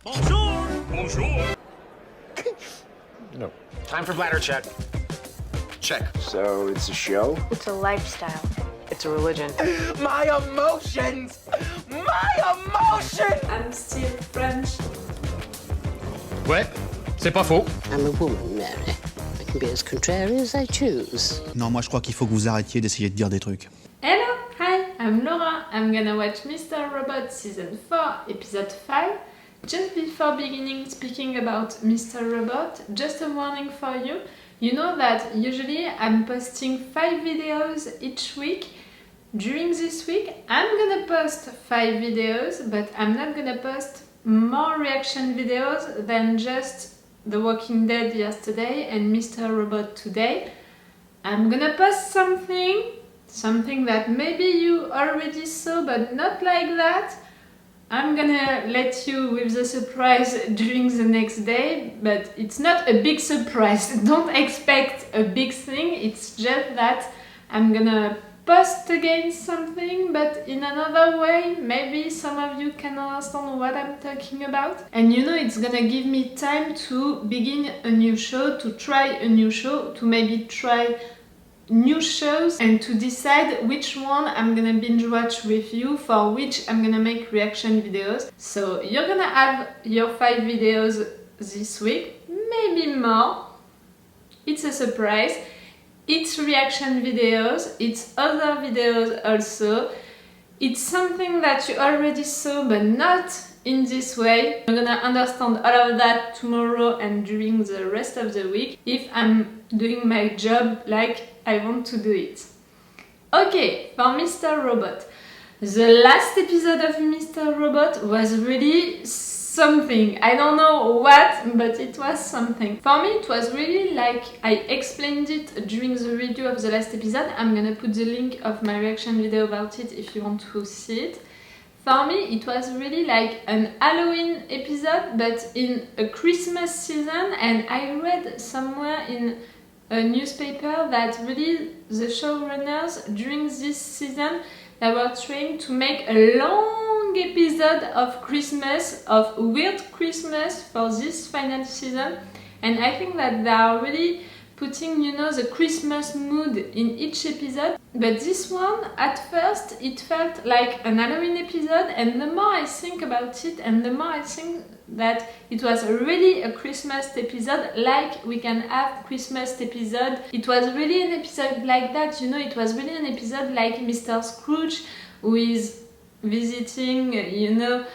Bonjour! Bonjour! No. Time for bladder check. Check. So it's a show? It's a lifestyle. It's a religion. My emotions! My emotions! I'm still French. Ouais, c'est pas faux. I'm a woman, Mary. I can be as contrary as I choose. Non, moi je crois qu'il faut que vous arrêtiez d'essayer de dire des trucs. Hello, hi, I'm Laura. I'm gonna watch Mr. Robot Season 4, Episode 5. Just before beginning speaking about Mr. Robot, just a warning for you. You know that usually I'm posting 5 videos each week. During this week, I'm gonna post 5 videos, but I'm not gonna post more reaction videos than just The Walking Dead yesterday and Mr. Robot today. I'm gonna post something that maybe you already saw, but not like that. I'm gonna let you with the surprise during the next day, but it's not a big surprise. Don't expect a big thing, it's just that I'm gonna post again something, but in another way. Maybe some of you can understand what I'm talking about. And you know, it's gonna give me time to begin a new show, to try a new show, to maybe try new shows and to decide which one I'm gonna binge watch with you, for which I'm gonna make reaction videos. So you're gonna have your 5 videos this week, maybe more. It's a surprise. It's reaction videos, it's other videos also. It's something that you already saw, but not in this way. You're gonna understand all of that tomorrow and during the rest of the week if I'm doing my job like I want to do it. Okay, for Mr. Robot. The last episode of Mr. Robot was really something. I don't know what, but it was something. For me, it was really like I explained it during the review of the last episode. I'm gonna put the link of my reaction video about it if you want to see it. For me, it was really like an Halloween episode, but in a Christmas season, and I read somewhere in a newspaper that really the showrunners during this season they were trying to make a long episode of Christmas, of weird Christmas for this final season, and I think that they are really putting, you know, the Christmas mood in each episode. But this one, at first, it felt like an Halloween episode, and the more I think about it, and the more I think that it was really a Christmas episode, like we can have Christmas episode. It was really an episode like that, you know, it was really an episode like Mr. Scrooge, who is visiting, you know,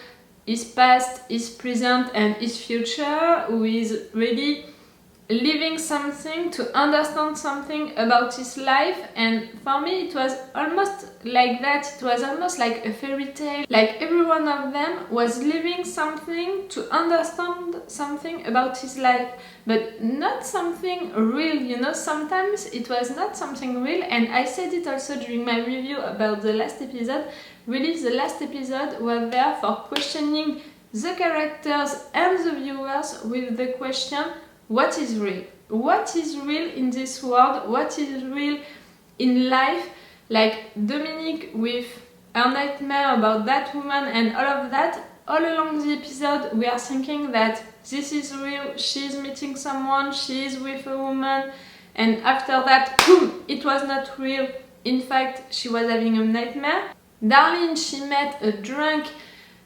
his past, his present, and his future, who is really living something to understand something about his life. And for me it was almost like that. It was almost like a fairy tale, like every one of them was living something to understand something about his life, but not something real, you know. Sometimes it was not something real, and I said it also during my review about the last episode. Really, the last episode was there for questioning the characters and the viewers with the question: what is real? What is real in this world? What is real in life? Like Dominique with her nightmare about that woman and all of that. All along the episode we are thinking that this is real, she's meeting someone, she is with a woman, and after that, boom, it was not real. In fact, she was having a nightmare. Darlene, she met a drunk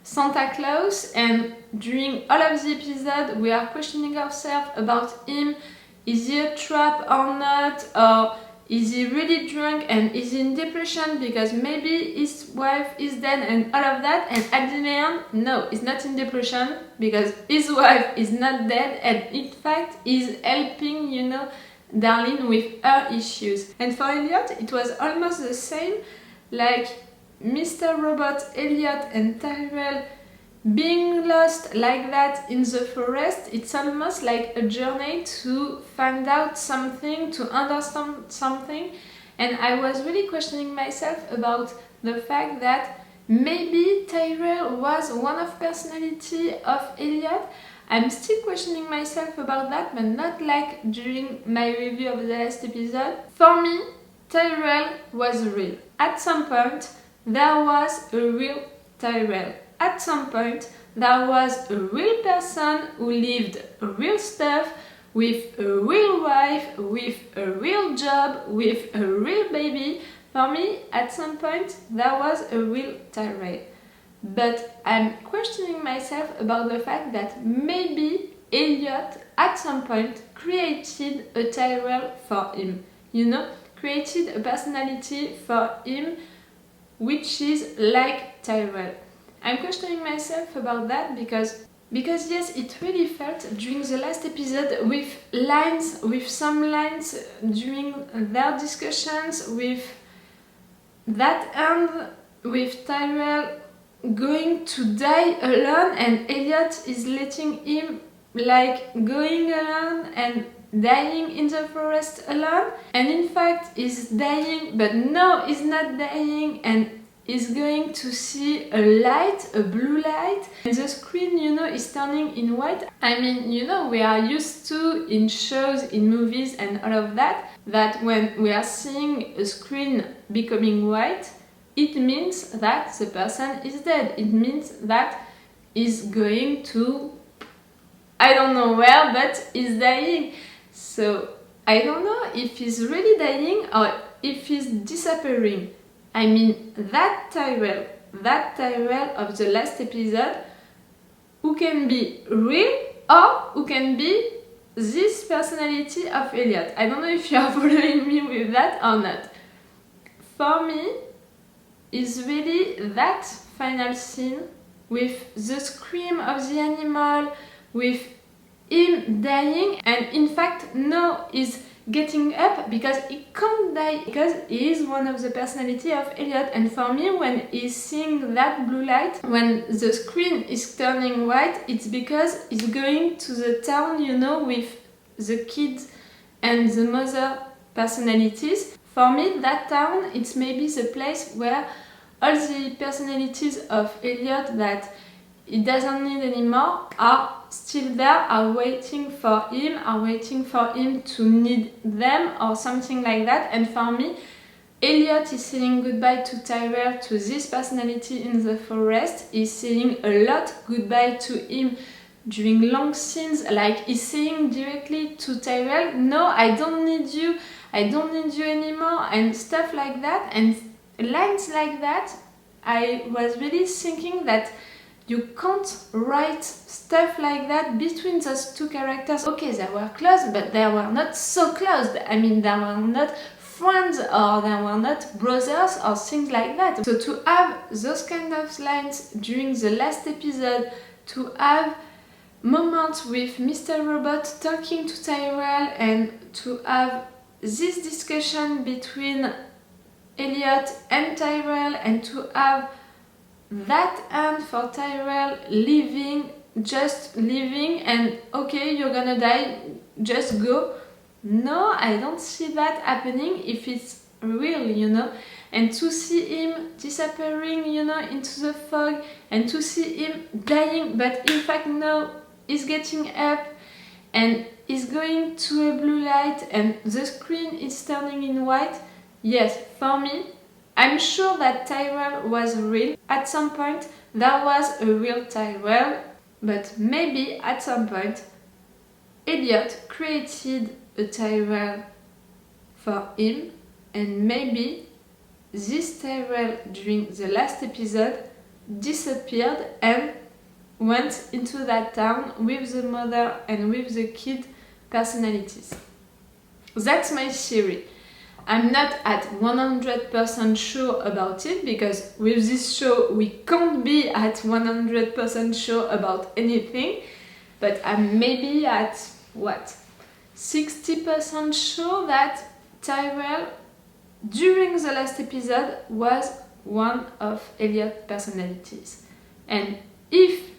Santa Claus, and during all of the episode we are questioning ourselves about him. Is he a trap or not? Or is he really drunk and is he in depression because maybe his wife is dead and all of that? And at the end, no, he's not in depression because his wife is not dead, and in fact he's helping, you know, Darlene with her issues. And for Elliot it was almost the same, like Mr. Robot, Elliot and Tyrell being lost like that in the forest. It's almost like a journey to find out something, to understand something. And I was really questioning myself about the fact that maybe Tyrell was one of personality of Elliot. I'm still questioning myself about that, but not like during my review of the last episode. For me, Tyrell was real. At some point, there was a real Tyrell. At some point, there was a real person who lived real stuff, with a real wife, with a real job, with a real baby. For me, at some point, there was a real Tyrell. But I'm questioning myself about the fact that maybe Elliot, at some point, created a Tyrell for him. You know, created a personality for him which is like Tyrell. I'm questioning myself about that because yes, it really felt during the last episode with some lines during their discussions, with that end, with Tyrell going to die alone and Elliot is letting him like going alone and dying in the forest alone, and in fact he's dying, but no, he's not dying, and is going to see a light, a blue light, and the screen, you know, is turning in white. I mean, you know, we are used to in shows, in movies and all of that, that when we are seeing a screen becoming white, it means that the person is dead. It means that he's going to, I don't know where, but he's dying. So I don't know if he's really dying or if he's disappearing. I mean, that Tyrell of the last episode, who can be real or who can be this personality of Elliot. I don't know if you are following me with that or not. For me, is really that final scene with the scream of the animal, with him dying, and in fact now he's getting up because he can't die, because he is one of the personality of Elliot. And for me, when he's seeing that blue light, when the screen is turning white, it's because he's going to the town, you know, with the kids and the mother personalities. For me, that town, it's maybe the place where all the personalities of Elliot that he doesn't need anymore are still there, are waiting for him to need them or something like that. And for me, Elliot is saying goodbye to Tyrell, to this personality in the forest. He's saying a lot goodbye to him during long scenes, like he's saying directly to Tyrell, no, I don't need you anymore, and stuff like that. And lines like that, I was really thinking that you can't write stuff like that between those two characters. Okay, they were close, but they were not so close. I mean, they were not friends or they were not brothers or things like that. So to have those kind of lines during the last episode, to have moments with Mr. Robot talking to Tyrell, and to have this discussion between Elliot and Tyrell, and to have that end for Tyrell just leaving and okay, you're gonna die, just go. No, I don't see that happening if it's real, you know. And to see him disappearing, you know, into the fog, and to see him dying, but in fact no, he's getting up and he's going to a blue light and the screen is turning in white. Yes, for me, I'm sure that Tyrell was real. At some point, there was a real Tyrell, but maybe at some point, Elliot created a Tyrell for him, and maybe this Tyrell during the last episode disappeared and went into that town with the mother and with the kid personalities. That's my theory. I'm not at 100% sure about it, because with this show we can't be at 100% sure about anything, but I'm maybe at, 60% sure that Tyrell during the last episode was one of Elliot's personalities. And if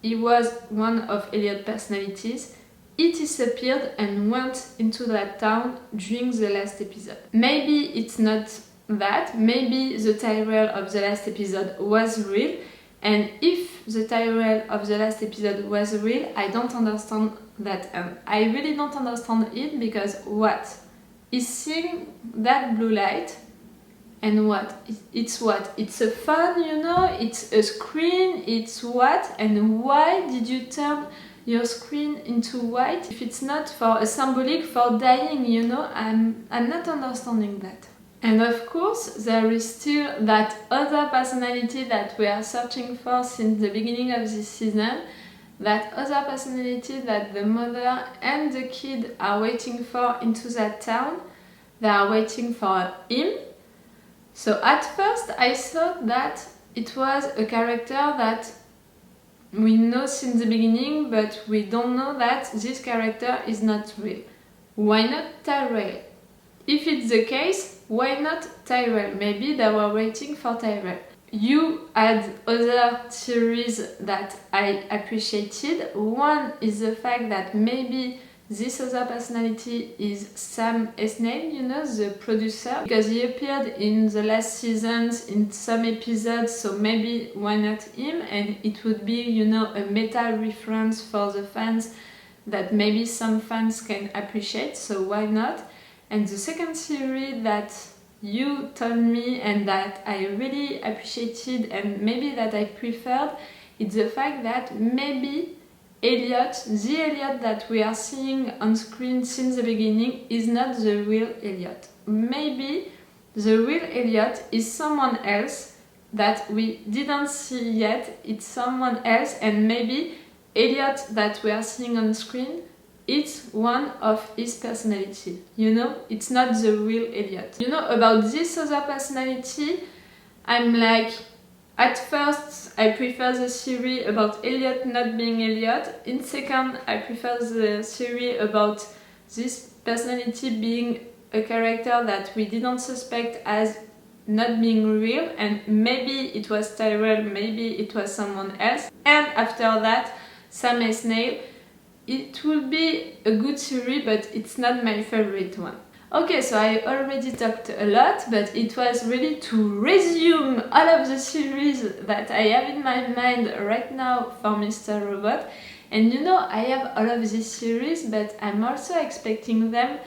he was one of Elliot's personalities, he disappeared and went into that town during the last episode. Maybe it's not that, maybe the Tyrell of the last episode was real, and if the Tyrell of the last episode was real, I don't understand that. I really don't understand it, because he's seeing that blue light and what? It's what? It's a fun, you know? It's a screen, it's what? And why did you turn your screen into white if it's not for a symbolic for dying, you know? I'm not understanding that. And of course, there is still that other personality that we are searching for since the beginning of this season. That other personality that the mother and the kid are waiting for into that town. They are waiting for him. So at first I thought that it was a character that we know since the beginning, but we don't know that this character is not real. Why not Tyrell? If it's the case, why not Tyrell? Maybe they were waiting for Tyrell. You had other theories that I appreciated. One is the fact that maybe this other personality is Sam Esmail, you know, the producer, because he appeared in the last seasons in some episodes, so maybe why not him? And it would be, you know, a meta reference for the fans that maybe some fans can appreciate, so why not? And the second theory that you told me and that I really appreciated and maybe that I preferred, it's the fact that maybe Elliot, the Elliot that we are seeing on screen since the beginning, is not the real Elliot. Maybe the real Elliot is someone else that we didn't see yet, it's someone else, and maybe Elliot that we are seeing on screen, it's one of his personality. You know, it's not the real Elliot. You know, about this other personality, I'm like, at first I prefer the theory about Elliot not being Elliot. In second, I prefer the theory about this personality being a character that we didn't suspect as not being real, and maybe it was Tyrell, maybe it was someone else. And after that, Sam Esmail. It will be a good theory, but it's not my favorite one. Okay, so I already talked a lot, but it was really to resume all of the series that I have in my mind right now for Mr. Robot. And you know, I have all of these series, but I'm also expecting them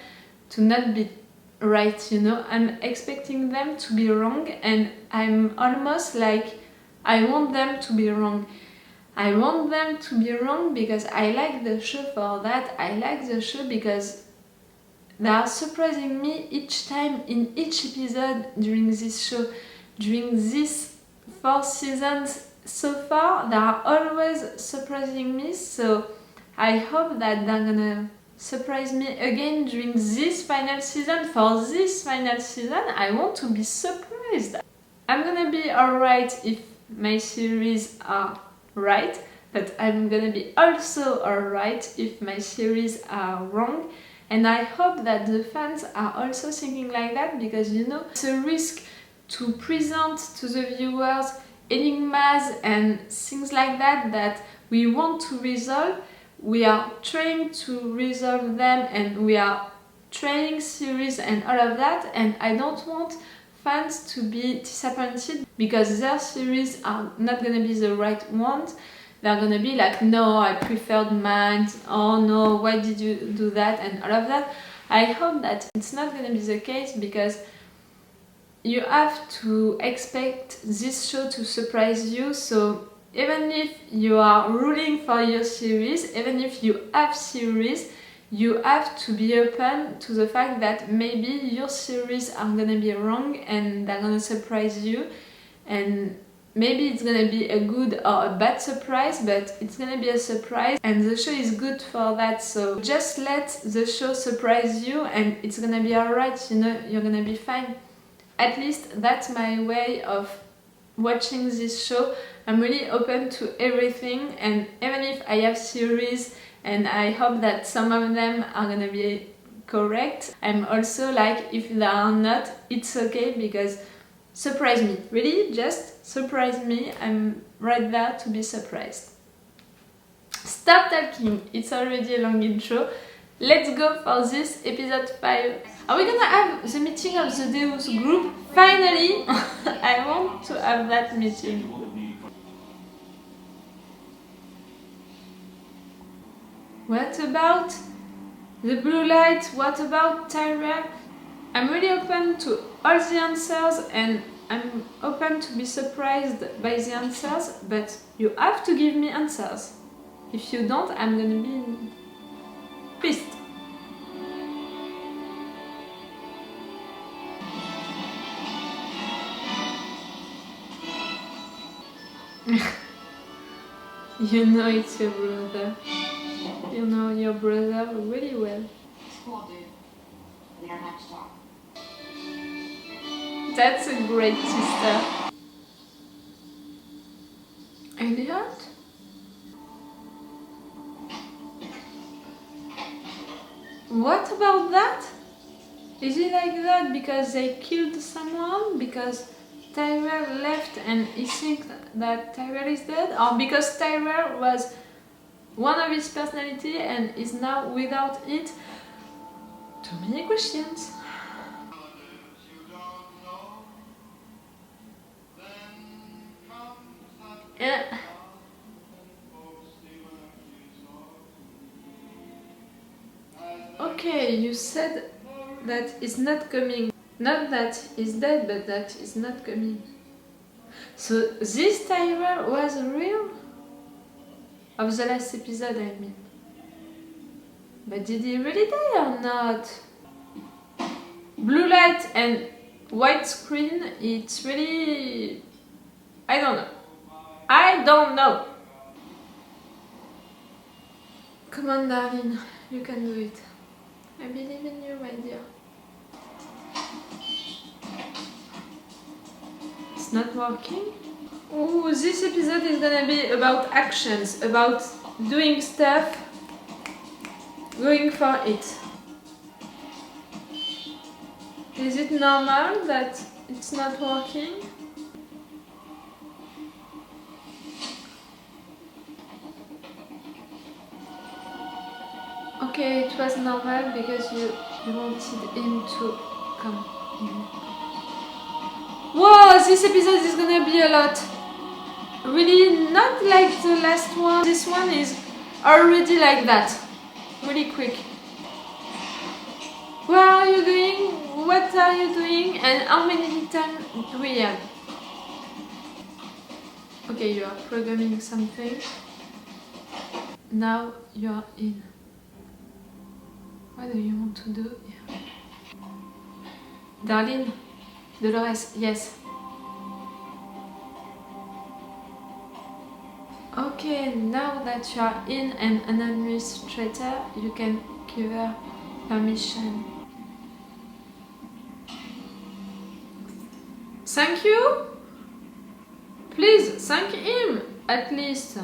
to not be right, you know? I'm expecting them to be wrong, and I'm almost like, I want them to be wrong. I want them to be wrong because I like the show for that. I like the show because they are surprising me each time in each episode during this show. During these 4 seasons so far, they are always surprising me. So I hope that they're gonna surprise me again during this final season. For this final season, I want to be surprised. I'm gonna be alright if my series are right, but I'm gonna be also alright if my theories are wrong, and I hope that the fans are also thinking like that, because you know, it's a risk to present to the viewers enigmas and things like that that we want to resolve. We are trying to resolve them and we are trying series and all of that, and I don't want fans to be disappointed because their series are not gonna be the right ones. They're gonna be like, no, I preferred mine, oh no, why did you do that, and all of that. I hope that it's not gonna be the case, because you have to expect this show to surprise you. So even if you are ruling for your series, even if you have series, you have to be open to the fact that maybe your series are gonna be wrong and they're gonna surprise you, and maybe it's gonna be a good or a bad surprise, but it's gonna be a surprise, and the show is good for that. So just let the show surprise you and it's gonna be alright, you know, you're gonna be fine. At least that's my way of watching this show. I'm really open to everything, and even if I have series and I hope that some of them are gonna be correct, I'm also like, if they are not, it's okay, because surprise me, really, just surprise me. I'm right there to be surprised. Stop talking, it's already a long intro. Let's go for this episode 5. Are we gonna have the meeting of the Deus group? Finally! I want to have that meeting. What about the blue light? What about Tyrell? I'm really open to all the answers and I'm open to be surprised by the answers, but you have to give me answers. If you don't, I'm gonna be pissed. You know it's your brother. You know your brother really well. Cool, dude. We don't have to talk. That's a great sister. Elliot? What about that? Is it like that because they killed someone? Because Tyrell left and he thinks that Tyrell is dead? Or because Tyrell was one of his personality and is now without it? Too many questions. Yeah. Okay, you said that it's not coming. Not that he's dead, but that he's not coming. So this Tyrell was real? Of the last episode, I mean. But did he really die or not? Blue light and white screen, it's really... I don't know. I don't know. Come on, darling. You can do it. I believe in you, my dear. It's not working? Oh, this episode is gonna be about actions, about doing stuff, going for it. Is it normal that it's not working? Okay, it was normal because you wanted him to come in. Whoa, this episode is gonna be a lot. Really not like the last one. This one is already like that. Really quick. Where are you going? What are you doing? And how many times do we have? Okay, you are programming something. Now you are in. What do you want to do here? Darlene? Dolores, yes. Okay, now that you are in and an administrator, you can give her permission. Thank you? Please, thank him, at least.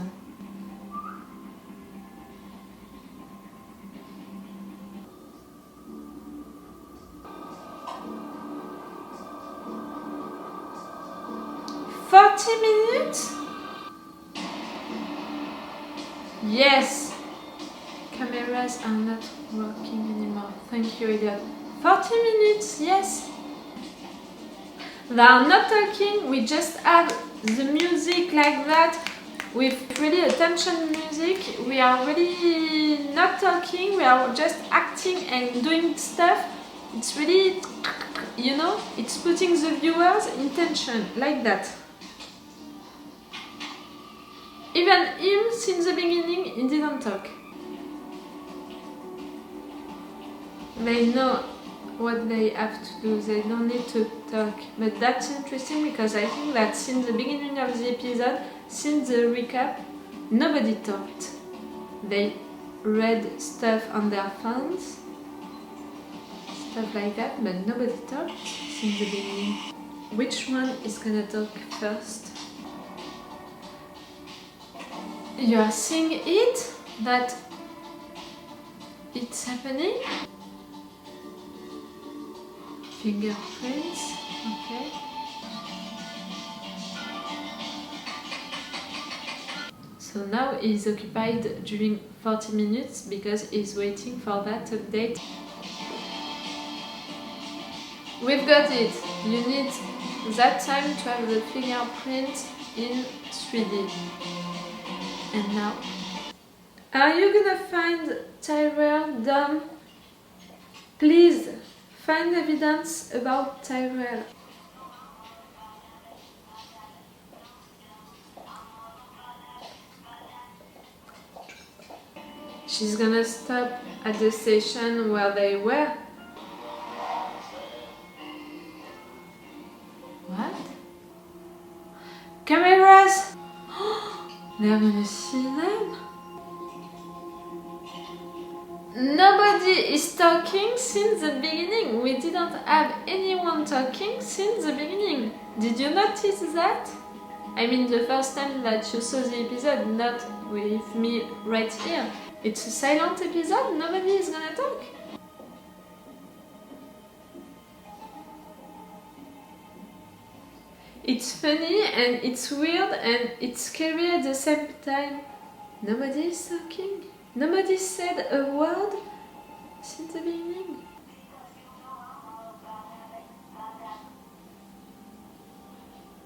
Minutes? Yes. Cameras are not working anymore. Thank you, Elliot. 40 minutes, yes. They are not talking, we just have the music like that with really attention music. We are really not talking, we are just acting and doing stuff. It's really, you know, it's putting the viewers in tension, like that. Even him, since the beginning, he didn't talk. They know what they have to do, they don't need to talk. But that's interesting because I think that since the beginning of the episode, since the recap, nobody talked. They read stuff on their phones, stuff like that, but nobody talked since the beginning. Which one is gonna talk first? You are seeing it? That it's happening? Fingerprints, okay. So now he's occupied during 40 minutes because he's waiting for that update. We've got it. You need that time to have the fingerprint in 3D. And now, are you gonna find Tyrell dumb? Please Find evidence about Tyrell. She's gonna stop at the station where they were. What? Cameras! They're gonna see them? Nobody is talking since the beginning. We didn't have anyone talking since the beginning. Did you notice that? I mean the first time that you saw the episode, not with me right here. It's a silent episode, nobody is gonna talk. It's funny and it's weird and it's scary at the same time. Nobody is talking. Nobody said a word since the beginning.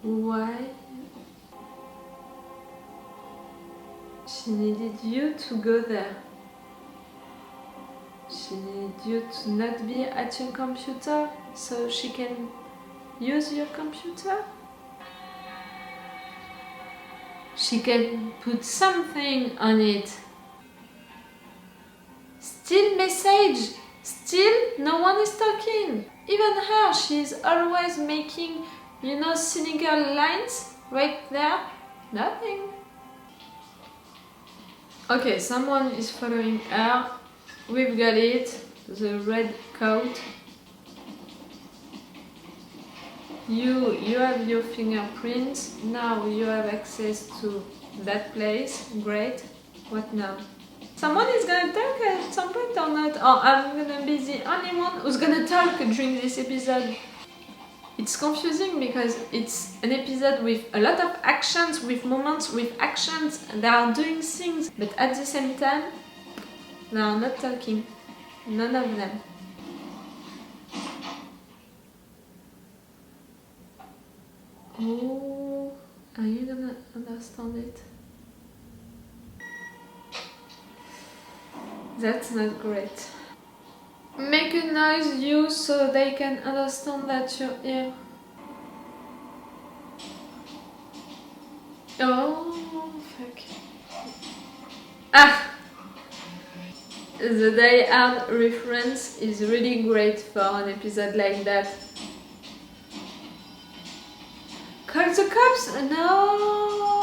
Why? She needed you to go there. She needed you to not be at your computer so she can use your computer. She can put something on it. Still message. Still no one is talking. Even her, she's always making, you know, cynical lines right there. Nothing. Okay, someone is following her. We've got it. The red coat. You have your fingerprints. Now you have access to that place. Great. What now? Someone is gonna talk at some point or not? Or I'm gonna be the only one who's gonna talk during this episode? It's confusing because it's an episode with a lot of actions, with moments, with actions, and they are doing things, but at the same time, they are not talking. None of them. Oh, are you gonna understand it? That's not great. Make a noise, you, so they can understand that you're here. Oh, fuck. Ah! The Die Hard reference is really great for an episode like that. Call the cops? No!